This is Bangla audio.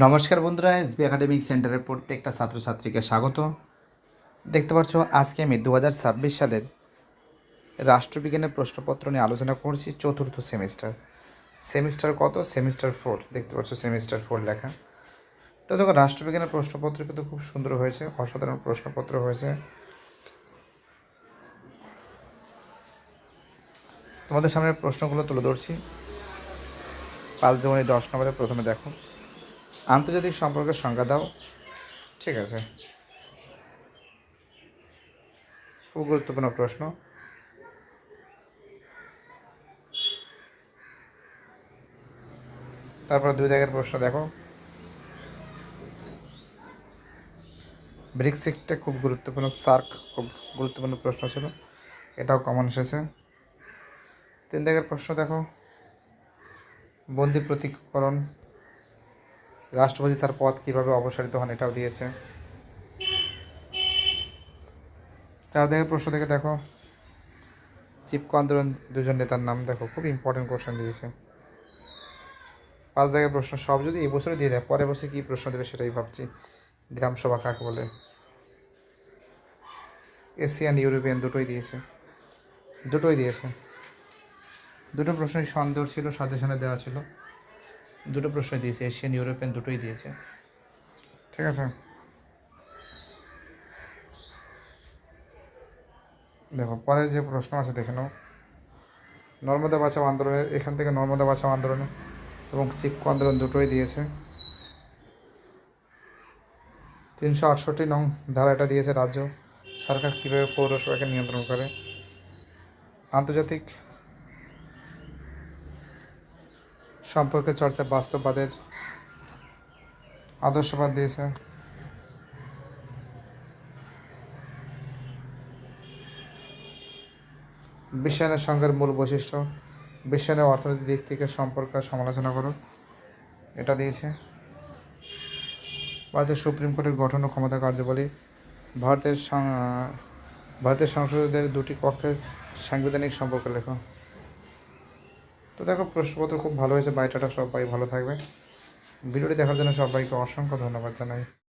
নমস্কার বন্ধুরা, এসবি একাডেমিক সেন্টারের প্রত্যেকটা ছাত্রছাত্রীকে স্বাগত। দেখতে পাচ্ছ আজকে আমি 2026 সালের রাষ্ট্রবিজ্ঞানের প্রশ্নপত্র নিয়ে আলোচনা করছি। চতুর্থ সেমিস্টার কত? সেমিস্টার 4। দেখতে পাচ্ছ সেমিস্টার 4 লেখা। তো দেখো, রাষ্ট্রবিজ্ঞানের প্রশ্নপত্র কিন্তু খুব সুন্দর হয়েছে, অসাধারণ প্রশ্নপত্র হয়েছে। তোমাদের সামনে প্রশ্নগুলো তুলে ধরছি। 5×10 নম্বরে প্রথমে দেখো, আন্তর্জাতিক সম্পর্কের সংজ্ঞা দাও। ঠিক আছে, খুব গুরুত্বপূর্ণ প্রশ্ন। তারপর 2 দাগের প্রশ্ন দেখো, ব্রিক্স একটা খুব গুরুত্বপূর্ণ, সার্ক খুব গুরুত্বপূর্ণ প্রশ্ন ছিল, এটাও কমন এসেছে। 3 দাগের প্রশ্ন দেখো, বন্দি প্রতীককরণ, রাষ্ট্রপতি তার পদ কীভাবে অপসারিত হন, এটাও দিয়েছে। 4 দাগের প্রশ্ন থেকে দেখো, চিপকো আন্দোলন দুজন নেতার নাম দেখো, খুব ইম্পর্টেন্ট কোশ্চেন দিয়েছে। 5 দাগের প্রশ্ন সব যদি এই বছরে দিয়ে দেয়, পরের বছর কী প্রশ্ন দেবে সেটাই ভাবছি। গ্রাম সভা কাকে বলে? এশিয়ান ইউরোপিয়ান দুটোই দিয়েছে। দুটো প্রশ্নই সন্দেহ ছিল, সাজেশনে দেওয়া ছিল, দুটো প্রশ্নই দিয়েছে, এশিয়ান ইউরোপিয়ান দুটোই দিয়েছে। ঠিক আছে, দেখো পরের যে প্রশ্ন আছে দেখে নাও। নর্মদা বাঁচাও আন্দোলনের, এখান থেকে নর্মদা বাঁচাও আন্দোলন এবং চিপকো আন্দোলন দুটোই দিয়েছে। 368 নং ধারাটা দিয়েছে, রাজ্য সরকার কীভাবে পৌরসভাকে নিয়ন্ত্রণ করে। আন্তর্জাতিক সম্পর্কে চর্চা, বাস্তববাদের আদর্শবাদ দিয়েছে। বিশ্বায়নের সংজ্ঞার মূল বৈশিষ্ট্য, বিশ্বায়নের অর্থনৈতিক দিক থেকে সম্পর্ক সমালোচনা করো, এটা দিয়েছে। ভারতের সুপ্রিম কোর্টের গঠন ও ক্ষমতা কার্যাবলী, ভারতের সংসদের দুটি কক্ষের সাংবিধানিক সম্পর্ক লেখো। তো দেখো, প্রশ্নপত্র খুব ভালো হয়েছে, বায়োডাটা সবাই ভালো থাকবে। ভিডিওটি দেখার জন্য সবাইকে অসংখ্য ধন্যবাদ জানাই।